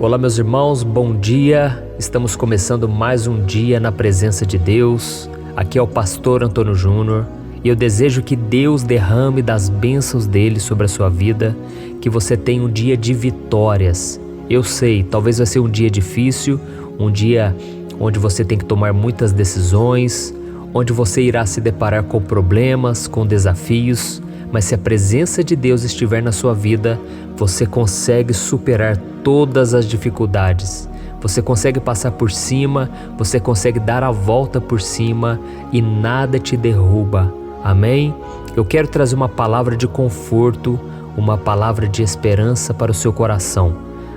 Olá, meus irmãos, bom dia. Estamos começando mais um dia na presença de Deus. Aqui é o pastor Antônio Júnior e eu desejo que Deus derrame das bênçãos dele sobre a sua vida, que você tenha um dia de vitórias. Eu sei, talvez vai ser um dia difícil, um dia onde você tem que tomar muitas decisões, onde você irá se deparar com problemas, com desafios, mas se a presença de Deus estiver na sua vida, você consegue superar todas as dificuldades. Você consegue passar por cima, você consegue dar a volta por cima e nada te derruba. Amém? Eu quero trazer uma palavra de conforto, uma palavra de esperança para o seu coração.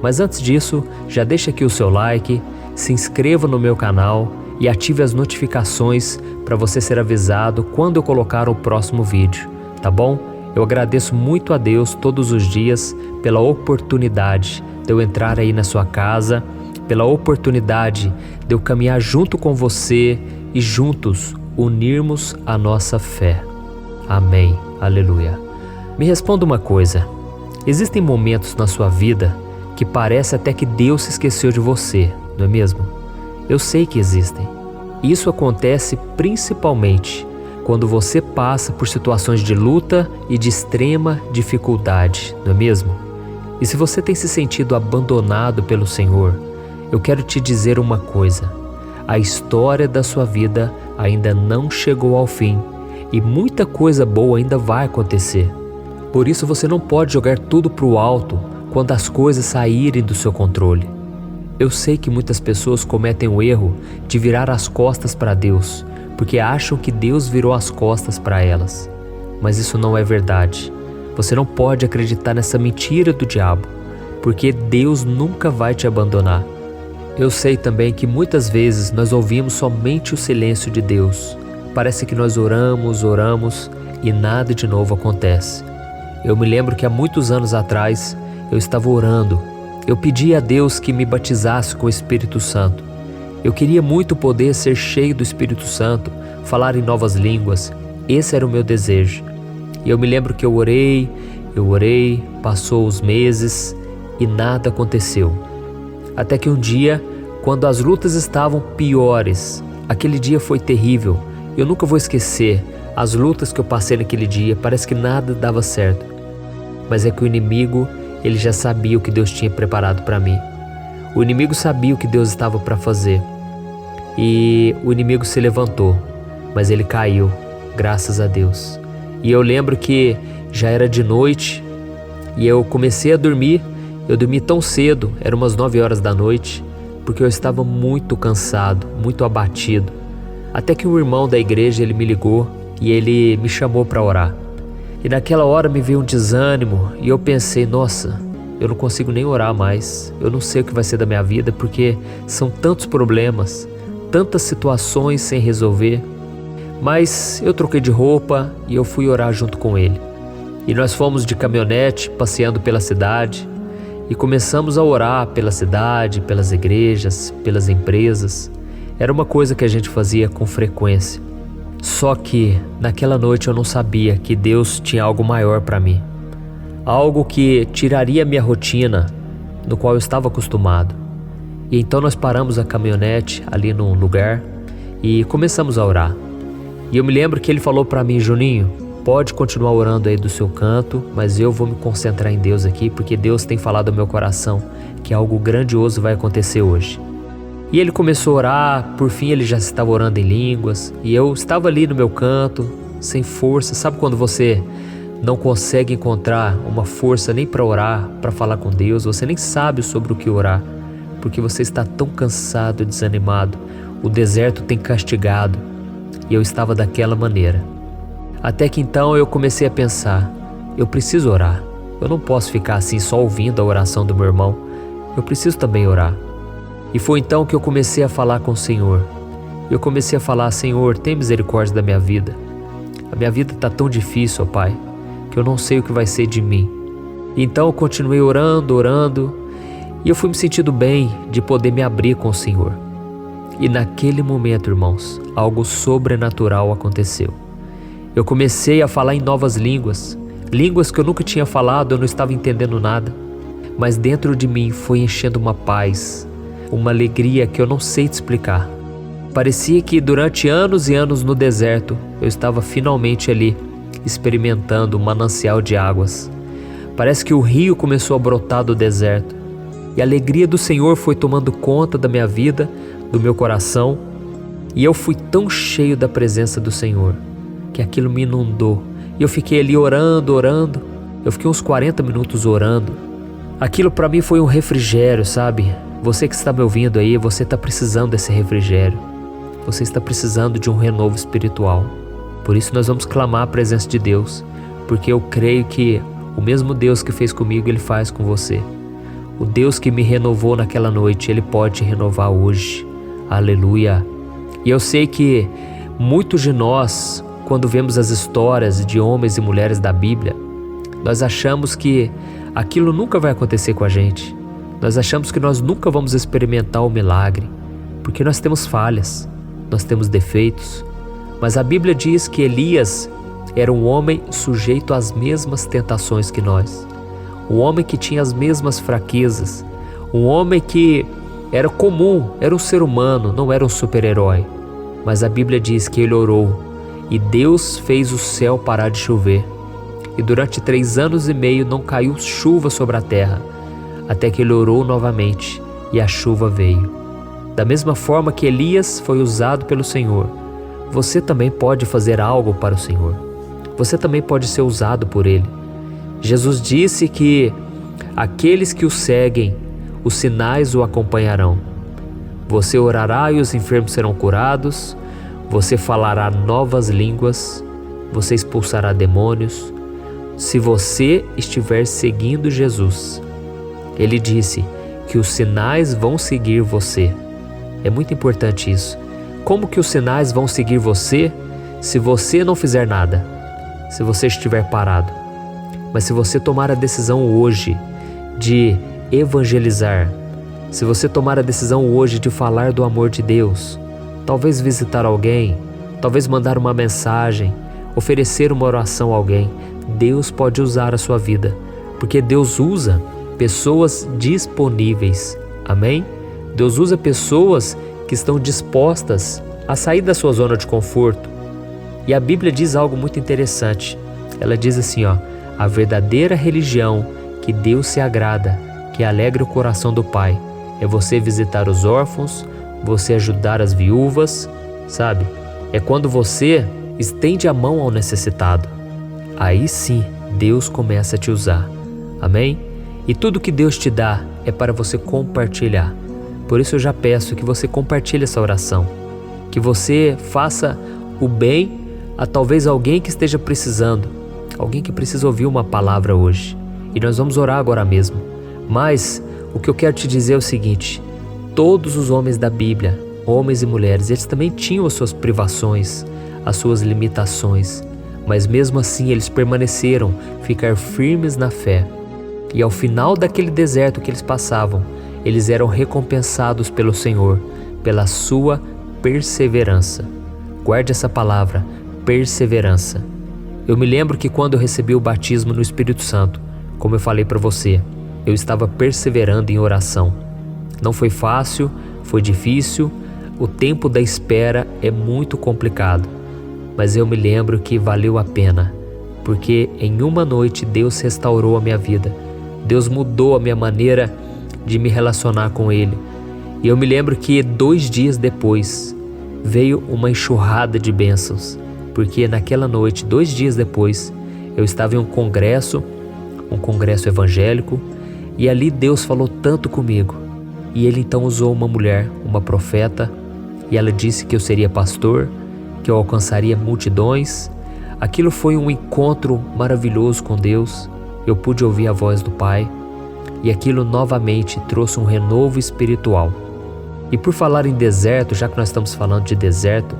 Mas antes disso, já deixa aqui o seu like, se inscreva no meu canal e ative as notificações para você ser avisado quando eu colocar o próximo vídeo. Tá bom? Eu agradeço muito a Deus todos os dias pela oportunidade de eu entrar aí na sua casa, pela oportunidade de eu caminhar junto com você e juntos unirmos a nossa fé. Amém. Aleluia. Me responda uma coisa. Existem momentos na sua vida que parece até que Deus se esqueceu de você, não é mesmo? Eu sei que existem. Isso acontece principalmente quando você passa por situações de luta e de extrema dificuldade, não é mesmo? E se você tem se sentido abandonado pelo Senhor, eu quero te dizer uma coisa: a história da sua vida ainda não chegou ao fim e muita coisa boa ainda vai acontecer. Por isso você não pode jogar tudo para o alto quando as coisas saírem do seu controle. Eu sei que muitas pessoas cometem o erro de virar as costas para Deus, porque acham que Deus virou as costas para elas. Mas isso não é verdade. Você não pode acreditar nessa mentira do diabo, porque Deus nunca vai te abandonar. Eu sei também que muitas vezes nós ouvimos somente o silêncio de Deus. Parece que nós oramos e nada de novo acontece. Eu me lembro que há muitos anos atrás eu estava orando. Eu pedi a Deus que me batizasse com o Espírito Santo. Eu queria muito poder ser cheio do Espírito Santo, falar em novas línguas. Esse era o meu desejo. E eu me lembro que eu orei, passou os meses e nada aconteceu. Até que um dia, quando as lutas estavam piores, aquele dia foi terrível. Eu nunca vou esquecer as lutas que eu passei naquele dia, parece que nada dava certo. Mas é que o inimigo, ele já sabia o que Deus tinha preparado para mim. O inimigo sabia o que Deus estava para fazer. E o inimigo se levantou, mas ele caiu, graças a Deus. E eu lembro que já era de noite e eu comecei a dormir. Eu dormi tão cedo, eram umas 9 horas da noite, porque eu estava muito cansado, muito abatido. Até que um irmão da igreja, ele me ligou e ele me chamou para orar. E naquela hora me veio um desânimo e eu pensei, nossa, eu não consigo nem orar mais. Eu não sei o que vai ser da minha vida, porque são tantos problemas, tantas situações sem resolver. Mas eu troquei de roupa e eu fui orar junto com ele. E nós fomos de caminhonete passeando pela cidade e começamos a orar pela cidade, pelas igrejas, pelas empresas. Era uma coisa que a gente fazia com frequência. Só que naquela noite eu não sabia que Deus tinha algo maior para mim. Algo que tiraria minha rotina, no qual eu estava acostumado. E então nós paramos a caminhonete ali num lugar e começamos a orar. E eu me lembro que ele falou para mim, Juninho, pode continuar orando aí do seu canto, mas eu vou me concentrar em Deus aqui, porque Deus tem falado ao meu coração que algo grandioso vai acontecer hoje. E ele começou a orar, por fim ele já estava orando em línguas, e eu estava ali no meu canto, sem força. Sabe quando você não consegue encontrar uma força nem para orar, para falar com Deus, você nem sabe sobre o que orar, porque você está tão cansado e desanimado, o deserto tem castigado, e eu estava daquela maneira. Até que então eu comecei a pensar, eu preciso orar, eu não posso ficar assim só ouvindo a oração do meu irmão, eu preciso também orar. E foi então que eu comecei a falar com o Senhor. Eu comecei a falar, Senhor, tem misericórdia da minha vida. A minha vida está tão difícil, ó Pai, que eu não sei o que vai ser de mim. Então eu continuei orando, e eu fui me sentindo bem de poder me abrir com o Senhor. E naquele momento, irmãos, algo sobrenatural aconteceu. Eu comecei a falar em novas línguas, línguas que eu nunca tinha falado, eu não estava entendendo nada. mas dentro de mim foi enchendo uma paz, uma alegria que eu não sei te explicar. Parecia que durante anos e anos no deserto, eu estava finalmente ali, experimentando um manancial de águas. Parece que o rio começou a brotar do deserto, e a alegria do Senhor foi tomando conta da minha vida, do meu coração, e eu fui tão cheio da presença do Senhor, que aquilo me inundou. E eu fiquei ali orando, eu fiquei uns 40 minutos orando. Aquilo para mim foi um refrigério, sabe? Você que está me ouvindo aí, você está precisando desse refrigério. Você está precisando de um renovo espiritual. Por isso nós vamos clamar a presença de Deus, porque eu creio que o mesmo Deus que fez comigo, Ele faz com você. O Deus que me renovou naquela noite, Ele pode te renovar hoje. Aleluia! E eu sei que muitos de nós, quando vemos as histórias de homens e mulheres da Bíblia, nós achamos que aquilo nunca vai acontecer com a gente. Nós achamos que nós nunca vamos experimentar o milagre, porque nós temos falhas, nós temos defeitos. Mas a Bíblia diz que Elias era um homem sujeito às mesmas tentações que nós. Um homem que tinha as mesmas fraquezas. Um homem que era comum, era um ser humano, não era um super-herói. Mas a Bíblia diz que ele orou e Deus fez o céu parar de chover. E durante 3 anos e meio não caiu chuva sobre a terra, até que ele orou novamente e a chuva veio. Da mesma forma que Elias foi usado pelo Senhor, você também pode fazer algo para o Senhor. Você também pode ser usado por Ele. Jesus disse que aqueles que o seguem, os sinais o acompanharão. Você orará e os enfermos serão curados, você falará novas línguas, você expulsará demônios. Se você estiver seguindo Jesus, Ele disse que os sinais vão seguir você. É muito importante isso. Como que os sinais vão seguir você se você não fizer nada? Se você estiver parado? Mas se você tomar a decisão hoje de evangelizar, se você tomar a decisão hoje de falar do amor de Deus, talvez visitar alguém, talvez mandar uma mensagem, oferecer uma oração a alguém, Deus pode usar a sua vida, porque Deus usa pessoas disponíveis, amém? Deus usa pessoas que estão dispostas a sair da sua zona de conforto. E a Bíblia diz algo muito interessante. Ela diz assim, a verdadeira religião que Deus se agrada, que alegra o coração do Pai, é você visitar os órfãos, você ajudar as viúvas, sabe? É quando você estende a mão ao necessitado. Aí sim, Deus começa a te usar. Amém? E tudo que Deus te dá é para você compartilhar. Por isso eu já peço que você compartilhe essa oração. Que você faça o bem a talvez alguém que esteja precisando. Alguém que precisa ouvir uma palavra hoje. E nós vamos orar agora mesmo. Mas o que eu quero te dizer é o seguinte. Todos os homens da Bíblia, homens e mulheres, eles também tinham as suas privações, as suas limitações. Mas mesmo assim eles permaneceram, ficar firmes na fé. E ao final daquele deserto que eles passavam, eles eram recompensados pelo Senhor, pela sua perseverança. Guarde essa palavra, perseverança. Eu me lembro que quando eu recebi o batismo no Espírito Santo, como eu falei para você, eu estava perseverando em oração. Não foi fácil, foi difícil, o tempo da espera é muito complicado, mas eu me lembro que valeu a pena, porque em uma noite Deus restaurou a minha vida, Deus mudou a minha maneira de me relacionar com Ele. E eu me lembro que 2 dias depois veio uma enxurrada de bênçãos, porque naquela noite, 2 dias depois, eu estava em um congresso evangélico, e ali Deus falou tanto comigo. E Ele então usou uma mulher, uma profeta, e ela disse que eu seria pastor, que eu alcançaria multidões. Aquilo foi um encontro maravilhoso com Deus. Eu pude ouvir a voz do Pai, e aquilo novamente trouxe um renovo espiritual. E por falar em deserto, já que nós estamos falando de deserto,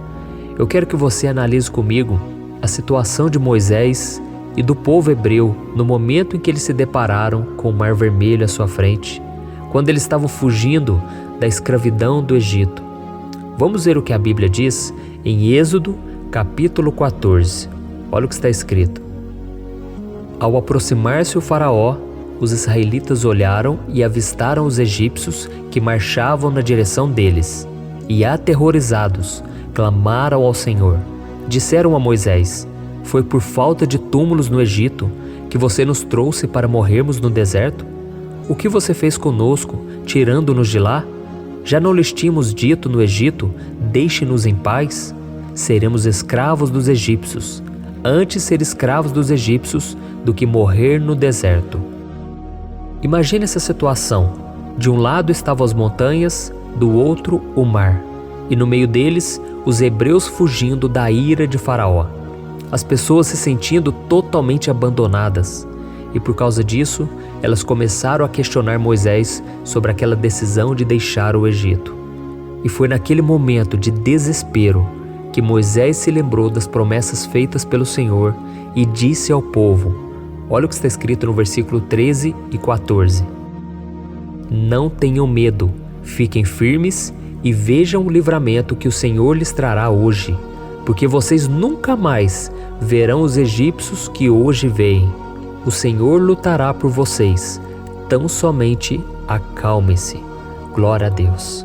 eu quero que você analise comigo a situação de Moisés e do povo hebreu no momento em que eles se depararam com o Mar Vermelho à sua frente, quando eles estavam fugindo da escravidão do Egito. Vamos ver o que a Bíblia diz em Êxodo, capítulo 14. Olha o que está escrito. Ao aproximar-se o faraó, os israelitas olharam e avistaram os egípcios que marchavam na direção deles. E aterrorizados, clamaram ao Senhor. Disseram a Moisés: Foi por falta de túmulos no Egito que você nos trouxe para morrermos no deserto? O que você fez conosco, tirando-nos de lá? Já não lhes tínhamos dito no Egito: Deixe-nos em paz? Seremos escravos dos egípcios. Antes ser escravos dos egípcios do que morrer no deserto. Imagine essa situação. De um lado estavam as montanhas, do outro o mar. E no meio deles, os hebreus fugindo da ira de Faraó. As pessoas se sentindo totalmente abandonadas. E por causa disso, elas começaram a questionar Moisés sobre aquela decisão de deixar o Egito. E foi naquele momento de desespero que Moisés se lembrou das promessas feitas pelo Senhor e disse ao povo, olha o que está escrito no versículo 13 e 14. Não tenham medo, fiquem firmes e vejam o livramento que o Senhor lhes trará hoje, porque vocês nunca mais verão os egípcios que hoje veem. O Senhor lutará por vocês, tão somente acalmem-se. Glória a Deus.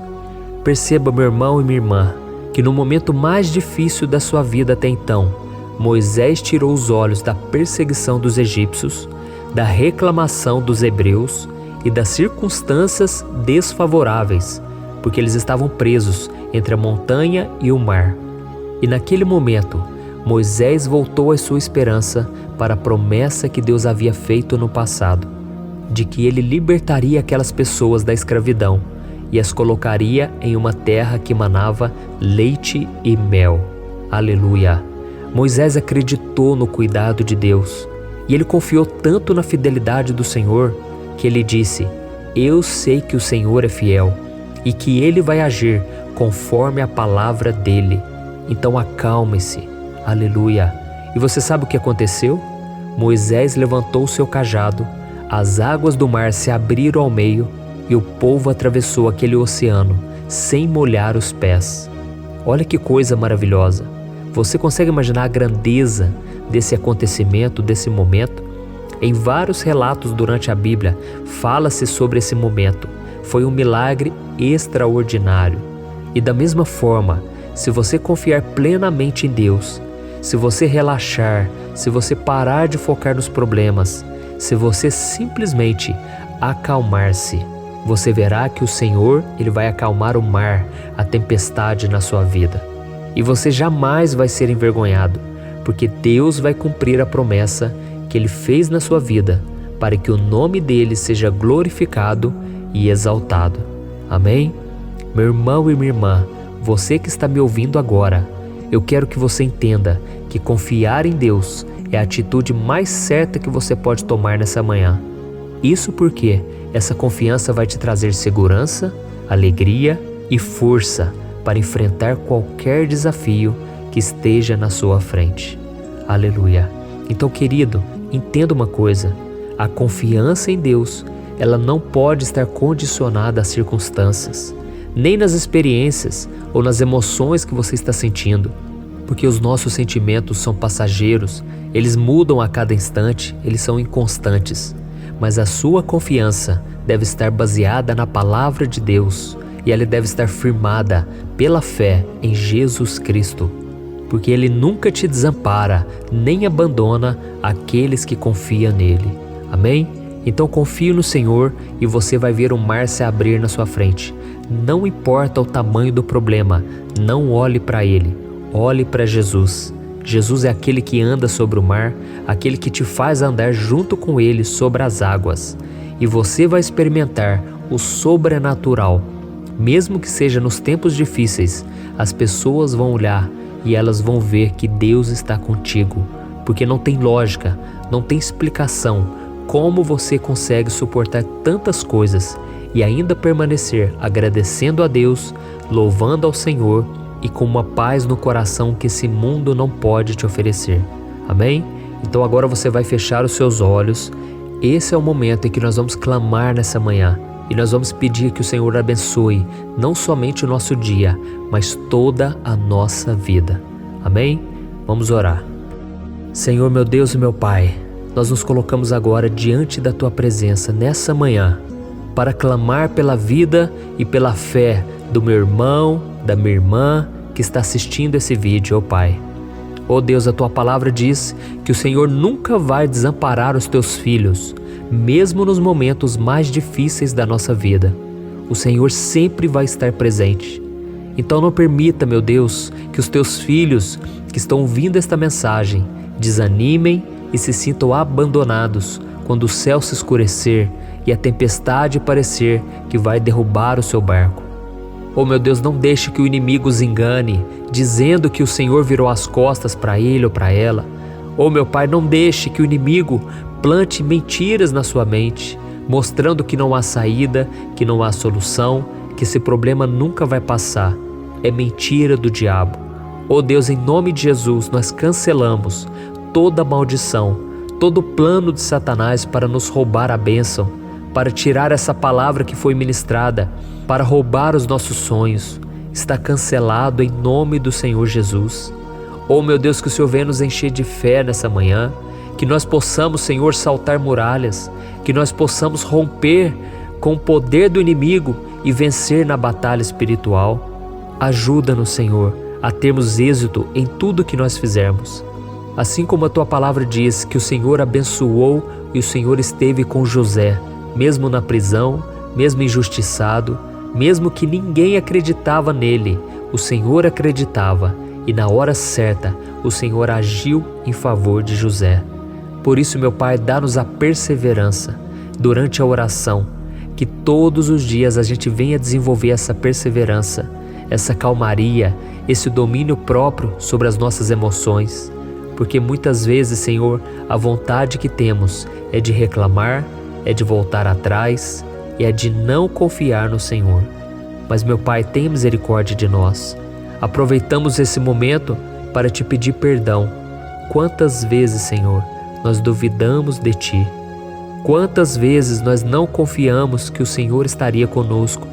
Perceba, meu irmão e minha irmã, que no momento mais difícil da sua vida até então, Moisés tirou os olhos da perseguição dos egípcios, da reclamação dos hebreus e das circunstâncias desfavoráveis, porque eles estavam presos entre a montanha e o mar. E naquele momento, Moisés voltou à sua esperança para a promessa que Deus havia feito no passado, de que ele libertaria aquelas pessoas da escravidão e as colocaria em uma terra que manava leite e mel. Aleluia! Moisés acreditou no cuidado de Deus e ele confiou tanto na fidelidade do Senhor que ele disse: Eu sei que o Senhor é fiel e que Ele vai agir conforme a palavra dEle. Então acalme-se. Aleluia! E você sabe o que aconteceu? Moisés levantou seu cajado, as águas do mar se abriram ao meio e o povo atravessou aquele oceano sem molhar os pés. Olha que coisa maravilhosa! Você consegue imaginar a grandeza desse acontecimento, desse momento? Em vários relatos durante a Bíblia, fala-se sobre esse momento. Foi um milagre extraordinário. E da mesma forma, se você confiar plenamente em Deus, se você relaxar, se você parar de focar nos problemas, se você simplesmente acalmar-se, você verá que o Senhor, Ele vai acalmar o mar, a tempestade na sua vida. E você jamais vai ser envergonhado, porque Deus vai cumprir a promessa que Ele fez na sua vida, para que o nome dEle seja glorificado e exaltado. Amém? Meu irmão e minha irmã, você que está me ouvindo agora, eu quero que você entenda que confiar em Deus é a atitude mais certa que você pode tomar nessa manhã. Isso porque essa confiança vai te trazer segurança, alegria e força para enfrentar qualquer desafio que esteja na sua frente. Aleluia! Então, querido, entenda uma coisa: a confiança em Deus, ela não pode estar condicionada às circunstâncias, nem nas experiências ou nas emoções que você está sentindo, porque os nossos sentimentos são passageiros, eles mudam a cada instante, eles são inconstantes. Mas a sua confiança deve estar baseada na palavra de Deus e ela deve estar firmada pela fé em Jesus Cristo, porque Ele nunca te desampara nem abandona aqueles que confiam nele. Amém? Então confie no Senhor e você vai ver o mar se abrir na sua frente. Não importa o tamanho do problema, não olhe para ele, olhe para Jesus. Jesus é aquele que anda sobre o mar, aquele que te faz andar junto com ele sobre as águas. E você vai experimentar o sobrenatural. Mesmo que seja nos tempos difíceis, as pessoas vão olhar e elas vão ver que Deus está contigo, porque não tem lógica, não tem explicação como você consegue suportar tantas coisas e ainda permanecer agradecendo a Deus, louvando ao Senhor e com uma paz no coração que esse mundo não pode te oferecer. Amém? Então agora você vai fechar os seus olhos. Esse é o momento em que nós vamos clamar nessa manhã. E nós vamos pedir que o Senhor abençoe não somente o nosso dia, mas toda a nossa vida. Amém? Vamos orar. Senhor, meu Deus e meu Pai, nós nos colocamos agora diante da Tua presença nessa manhã para clamar pela vida e pela fé do meu irmão, da minha irmã que está assistindo esse vídeo, ó Pai. Ó Deus, a Tua palavra diz que o Senhor nunca vai desamparar os Teus filhos, mesmo nos momentos mais difíceis da nossa vida. O Senhor sempre vai estar presente. Então não permita, meu Deus, que os Teus filhos que estão ouvindo esta mensagem desanimem e se sintam abandonados quando o céu se escurecer e a tempestade parecer que vai derrubar o seu barco. Oh meu Deus, não deixe que o inimigo os engane, dizendo que o Senhor virou as costas para ele ou para ela. Oh meu Pai, não deixe que o inimigo plante mentiras na sua mente, mostrando que não há saída, que não há solução, que esse problema nunca vai passar. É mentira do diabo. Oh Deus, em nome de Jesus, nós cancelamos toda maldição, todo plano de Satanás para nos roubar a bênção, para tirar essa palavra que foi ministrada, para roubar os nossos sonhos. Está cancelado em nome do Senhor Jesus. Oh meu Deus, que o Senhor venha nos encher de fé nessa manhã, que nós possamos, Senhor, saltar muralhas, que nós possamos romper com o poder do inimigo e vencer na batalha espiritual. Ajuda-nos, Senhor, a termos êxito em tudo que nós fizermos. Assim como a Tua palavra diz que o Senhor abençoou e o Senhor esteve com José, mesmo na prisão, mesmo injustiçado, mesmo que ninguém acreditava nele, o Senhor acreditava e na hora certa o Senhor agiu em favor de José. Por isso, meu Pai, dá-nos a perseverança durante a oração, que todos os dias a gente venha desenvolver essa perseverança, essa calmaria, esse domínio próprio sobre as nossas emoções, porque muitas vezes, Senhor, a vontade que temos é de reclamar, é de voltar atrás e é de não confiar no Senhor. Mas, meu Pai, tenha misericórdia de nós. Aproveitamos esse momento para Te pedir perdão. Quantas vezes, Senhor, nós duvidamos de Ti? Quantas vezes nós não confiamos que o Senhor estaria conosco?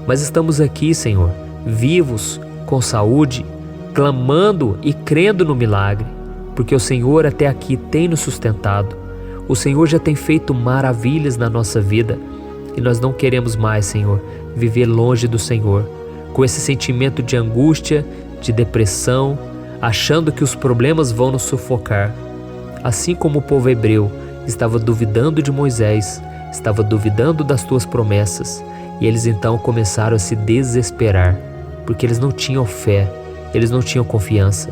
Mas estamos aqui, Senhor, vivos, com saúde, clamando e crendo no milagre, porque o Senhor até aqui tem nos sustentado. O Senhor já tem feito maravilhas na nossa vida e nós não queremos mais, Senhor, viver longe do Senhor, com esse sentimento de angústia, de depressão, achando que os problemas vão nos sufocar. Assim como o povo hebreu estava duvidando de Moisés, estava duvidando das Tuas promessas, e eles então começaram a se desesperar, porque eles não tinham fé, eles não tinham confiança.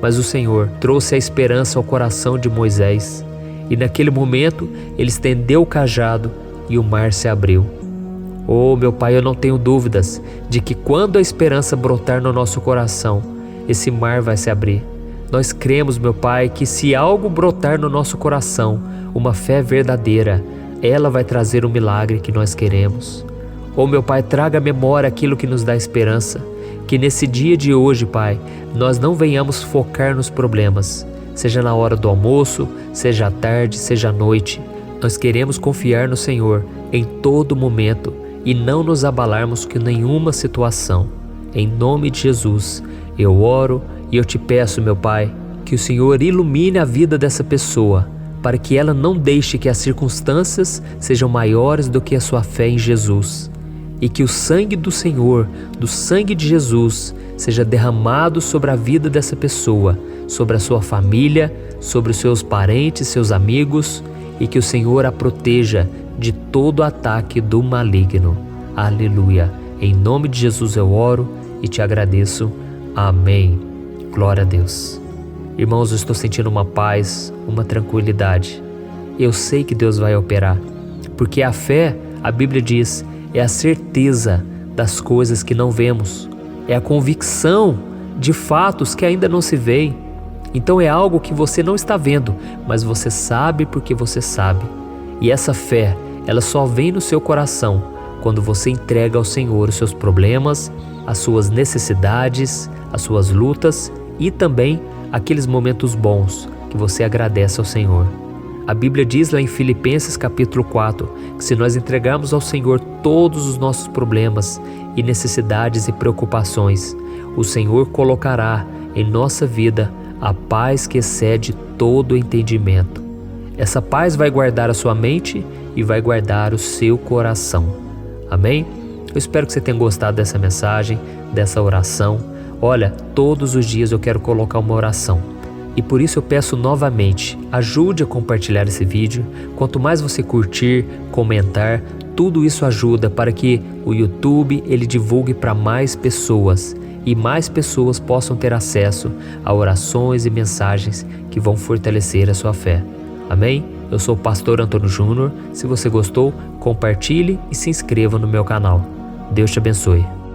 Mas o Senhor trouxe a esperança ao coração de Moisés, e naquele momento ele estendeu o cajado e o mar se abriu. Oh, meu Pai, eu não tenho dúvidas de que quando a esperança brotar no nosso coração, esse mar vai se abrir. Nós cremos, meu Pai, que se algo brotar no nosso coração, uma fé verdadeira, ela vai trazer o milagre que nós queremos. Oh, meu Pai, traga à memória aquilo que nos dá esperança, que nesse dia de hoje, Pai, nós não venhamos focar nos problemas, seja na hora do almoço, seja à tarde, seja à noite. Nós queremos confiar no Senhor em todo momento e não nos abalarmos com nenhuma situação. Em nome de Jesus, eu oro e eu Te peço, meu Pai, que o Senhor ilumine a vida dessa pessoa, para que ela não deixe que as circunstâncias sejam maiores do que a sua fé em Jesus. E que o sangue do Senhor, do sangue de Jesus, seja derramado sobre a vida dessa pessoa, sobre a sua família, sobre os seus parentes, seus amigos, e que o Senhor a proteja de todo ataque do maligno. Aleluia. Em nome de Jesus eu oro e Te agradeço. Amém. Glória a Deus. Irmãos, eu estou sentindo uma paz, uma tranquilidade. Eu sei que Deus vai operar, porque a fé, a Bíblia diz, é a certeza das coisas que não vemos, é a convicção de fatos que ainda não se veem. Então é algo que você não está vendo, mas você sabe porque você sabe. E essa fé, ela só vem no seu coração quando você entrega ao Senhor os seus problemas, as suas necessidades, as suas lutas e também aqueles momentos bons que você agradece ao Senhor. A Bíblia diz lá em Filipenses capítulo 4 que se nós entregarmos ao Senhor todos os nossos problemas e necessidades e preocupações, o Senhor colocará em nossa vida a paz que excede todo o entendimento. Essa paz vai guardar a sua mente e vai guardar o seu coração. Amém? Eu espero que você tenha gostado dessa mensagem, dessa oração. Olha, todos os dias eu quero colocar uma oração. E por isso eu peço novamente, ajude a compartilhar esse vídeo. Quanto mais você curtir, comentar, tudo isso ajuda para que o YouTube ele divulgue para mais pessoas e mais pessoas possam ter acesso a orações e mensagens que vão fortalecer a sua fé. Amém? Eu sou o pastor Antônio Júnior. Se você gostou, compartilhe e se inscreva no meu canal. Deus te abençoe.